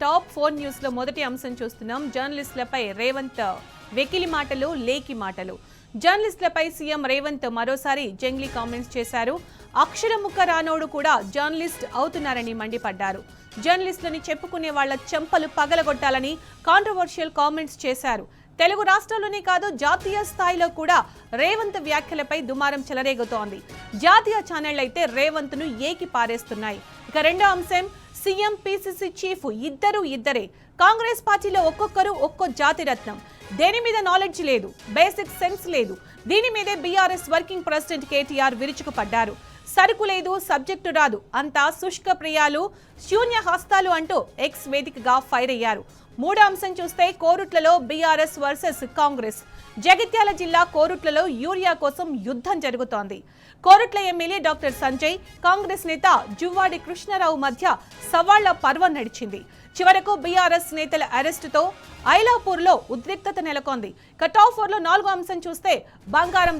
Top 4 news లో మొదటి అంశం చూస్తున్నాం. జర్నలిస్టులపై రేవంత్ వెకిలి మాటలు, లేకి మాటలు. జర్నలిస్టులపై సీఎం రేవంత్ మరోసారి జంగ్లీ కామెంట్స్ చేశారు. అక్షరముక్క రానోడు కూడా జర్నలిస్ట్ అవుతున్నారని మండిపడ్డారు. జర్నలిస్టులని చెప్పుకునే వాళ్ల చెంపలు పగలగొట్టాలని కాంట్రవర్షియల్ కామెంట్స్ చేశారు. తెలుగు రాష్ట్రాల్లోనే కాదు జాతీయ స్థాయిలో కూడా రేవంత్ వ్యాఖ్యలపై దుమారం చెలరేగుతోంది. జాతీయ ఛానళ్లు అయితే రేవంత్ ను ఏకి పారేస్తున్నాయి. ఇక రెండో అంశం, సీఎం పీసీసీ చీఫ్ ఇద్దరే. కాంగ్రెస్ పార్టీలో ఒక్కొక్కరు ఒక్కో జాతి రత్నం. దేని మీద నాలెడ్జ్ లేదు, బేసిక్ సెన్స్ లేదు. దీని మీదే బీఆర్ఎస్ వర్కింగ్ ప్రెసిడెంట్ కేటీఆర్ విరుచుకుపడ్డారు. సరుకు లేదు, సబ్జెక్టు రాదు, అంతా శుష్క ప్రియాలు, శూన్య హస్తాలు అంటూ ఎక్స్ వేదికగా ఫైర్ అయ్యారు. మూడో అంశం చూస్తే కోరుట్లలో బీఆర్ఎస్ వర్సెస్ కాంగ్రెస్. జగిత్యాల జిల్లా కోరుట్లలో యూరియా కోసం యుద్ధం జరుగుతోంది. కోరుట్ల ఎమ్మెల్యే డాక్టర్ సంజయ్, కాంగ్రెస్ నేత జువ్వాడి కృష్ణారావు మధ్య సవాళ్ల పర్వం నడిచింది. చివరకు బీఆర్ఎస్ నేతల అరెస్టుతో ఐలాపూర్లో ఉద్రిక్తత నెలకొంది. టాప్ 4 లో 4వ అంశం చూస్తే బంగారం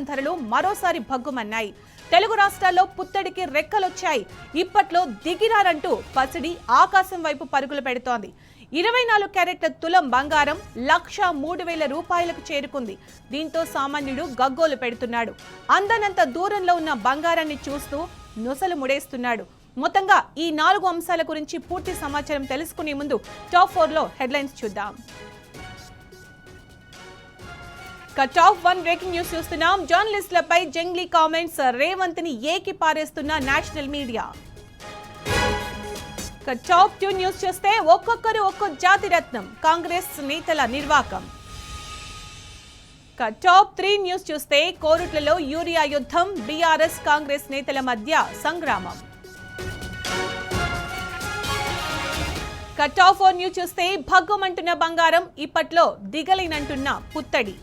ధరలు మరోసారి భగ్గుమన్నాయి. తెలుగు రాష్ట్రాల్లో పుత్తడికి రెక్కలొచ్చాయి. ఇప్పట్లో దిగిరారంటూ పసిడి ఆకాశం వైపు పరుగులు పెడుతోంది. 24 క్యారెట్ల తులం బంగారం 1,03,000 రూపాయలకు చేరుకుంది. దీంతో సామాన్యుడు గగ్గోలు పెడుతున్నాడు. అందనంత దూరంలో ఉన్న బంగారాన్ని చూస్తూ నొసలు ముడేస్తున్నాడు. మొత్తంగా ఈ 4 అంశాల గురించి పూర్తి సమాచారం తెలుసుకునే ముందు టాప్ 4 లో హెడ్లైన్స్ చూద్దాం. టాప్ 1 బ్రేకింగ్ న్యూస్ చూస్తున్నాం. జర్నలిస్టులపై జంగ్లీ కామెంట్స్, రేవంత్ ని ఏకి పారేస్తున్న నేషనల్ మీడియా. టాప్ 2 న్యూస్ చూస్తే ఒక్కొక్కరు ఒక్కో జాతి రత్నం, కాంగ్రెస్ నేతల నిర్వాకం. టాప్ 3 న్యూస్ చూస్తే కోరుట్లలో యూరియా యుద్ధం, బీఆర్ఎస్ కాంగ్రెస్ నేతల మధ్య సంగ్రామం. టాప్ 4 న్యూస్ చూస్తే భగ్గుమంటున్న బంగారం, ఇప్పట్లో దిగలేనంటున్న పుత్తడి.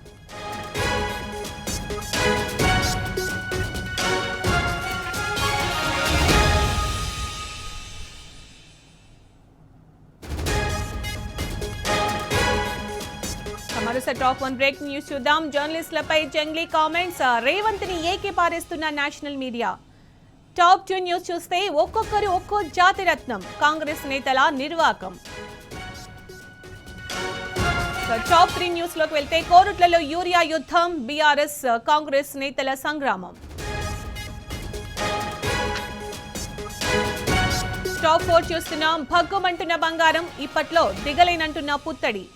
మరోసారి టాప్ 1 బ్రేకింగ్ న్యూస్ చూద్దాం. జర్నలిస్టులపై జంగ్లీ కామెంట్స్, రేవంత్ ని ఏకి పారేస్తున్న నేషనల్ మీడియా. టాప్ 2 న్యూస్ చూస్తే ఒక్కొక్కరు ఒక్కో జాతి రత్నం, కాంగ్రెస్ నేతల నిర్వాకం. టాప్ 3 న్యూస్ లోకి వెళ్తే కోరుట్లలో యూరియా యుద్ధం, బీఆర్ఎస్ కాంగ్రెస్ నేతల సంగ్రామం. టాప్ 4 చూస్తున్నాం. భగ్గుమంటున్న బంగారం, ఇప్పట్లో దిగలేనంటున్న పుత్తడి.